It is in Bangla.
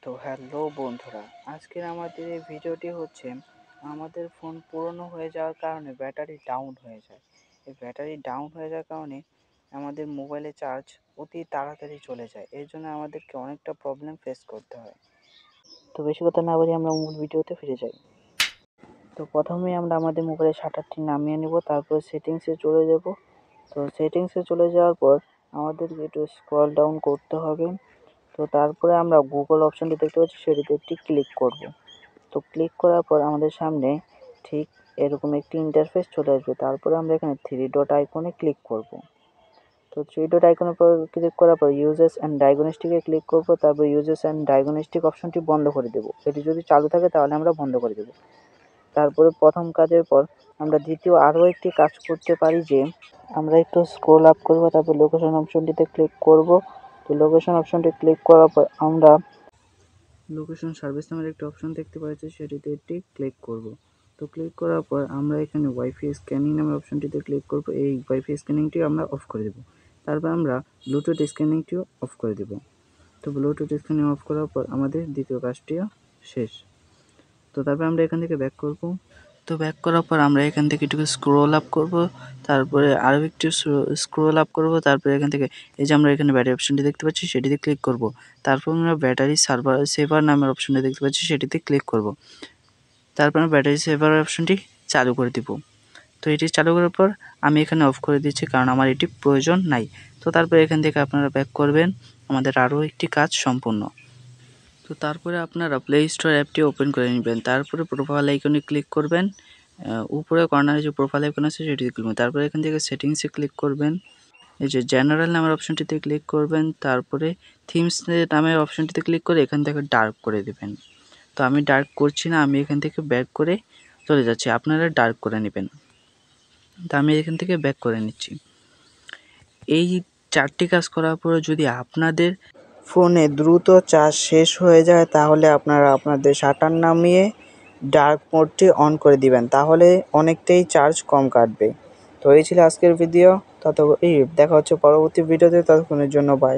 তো হ্যালো বন্ধুরা, আজকের আমাদের এই ভিডিওটি হচ্ছে আমাদের ফোন পুরনো হয়ে যাওয়ার কারণে ব্যাটারি ডাউন হয়ে যায়। এই ব্যাটারি ডাউন হয়ে যাওয়ার কারণে আমাদের মোবাইলে চার্জ অতি তাড়াতাড়ি চলে যায়। এর জন্য আমাদেরকে অনেকটা প্রবলেম ফেস করতে হয়। তো বেশি কথা না বলে আমরা মূল ভিডিওতে ফিরে যাই। তো প্রথমেই আমরা আমাদের মোবাইলের শাটারটি নামিয়ে নেব, তারপর সেটিংসে চলে যাব। তো সেটিংসে চলে যাওয়ার পর আমাদেরকে একটু স্ক্রল ডাউন করতে হবে। তো তারপরে আমরা গুগল অপশনটি দেখতে পাচ্ছি, সেটিতে একটি ক্লিক করব। তো ক্লিক করার পর আমাদের সামনে ঠিক এরকম একটি ইন্টারফেস চলে আসবে। তারপরে আমরা এখানে থ্রি ডট আইকনে ক্লিক করব। তো থ্রি ডট আইকনের পর ক্লিক করার পর ইউজেস অ্যান্ড ডায়াগনস্টিকে ক্লিক করব। তারপর ইউজেস অ্যান্ড ডায়াগনস্টিক অপশনটি বন্ধ করে দেবো। এটি যদি চালু থাকে তাহলে আমরা বন্ধ করে দেবো। তারপরে প্রথম কাজের পর আমরা দ্বিতীয় আরও একটি কাজ করতে পারি, যে আমরা একটু স্ক্রল আপ করব, তারপর লোকেশন অপশনটিতে ক্লিক করব। তো লোকেশন অপশনটি ক্লিক করার পর আমরা লোকেশন সার্ভিস নামের একটি অপশন দেখতে পাচ্ছি, সেটিতে একটি ক্লিক করব। তো ক্লিক করার পর আমরা এখানে ওয়াইফাই স্ক্যানিং নামের অপশনটিতে ক্লিক করব। এই ওয়াইফাই স্ক্যানিংটি আমরা অফ করে দেব। তারপর আমরা ব্লুটুথ স্ক্যানিংটিও অফ করে দেব। তো ব্লুটুথ স্ক্যানিং অফ করার পর আমাদের দ্বিতীয় কাজটিও শেষ। তো তারপর আমরা এখান থেকে ব্যাক করব। তো ব্যাক করার পর আমরা এখান থেকে একটু স্ক্রল আপ করব, তারপরে আরও একটু স্ক্রল আপ করব। তারপরে এখান থেকে এই যে আমরা এখানে ব্যাটারি অপশনটি দেখতে পাচ্ছি, সেটিতে ক্লিক করব। তারপর আমরা ব্যাটারি সেভার নামের অপশনটি দেখতে পাচ্ছি, সেটিতে ক্লিক করব। তারপর আমরা ব্যাটারি সেভার অপশনটি চালু করে দিব। তো এটি চালু করার পর আমি এখানে অফ করে দিচ্ছি, কারণ আমার এটি প্রয়োজন নাই। তো তারপর এখান থেকে আপনারা ব্যাক করবেন, আমাদের আরও একটি কাজ সম্পূর্ণ। তো তারপরে আপনারা প্লে স্টোর অ্যাপটি ওপেন করে নেবেন। তারপরে প্রোফাইল আইকনে ক্লিক করবেন। উপরে কর্নারে যে প্রোফাইল আইকন আছে সেটিতে ক্লিক করবেন। তারপরে এখান থেকে সেটিংসে ক্লিক করবেন। এই যে জেনারেল নামের অপশনটিতে ক্লিক করবেন। তারপরে থিমস নামের অপশনটিতে ক্লিক করে এখান থেকে ডার্ক করে দেবেন। তো আমি ডার্ক করছি না, আমি এখান থেকে ব্যাক করে চলে যাচ্ছি। আপনারা ডার্ক করে নেবেন। তো আমি এখান থেকে ব্যাক করে নিচ্ছি। এই 4টি কাজ করার পরে যদি আপনাদের ফোনে দ্রুত চার্জ শেষ হয়ে যায়, তাহলে আপনারা আপনাদের শাটার নামিয়ে ডার্ক মোডটি অন করে দিবেন, তাহলে অনেকটাই চার্জ কম কাটবে। তো এই ছিল আজকের ভিডিও। দেখা হচ্ছে পরবর্তী ভিডিওতে। ততক্ষণের জন্য বাই।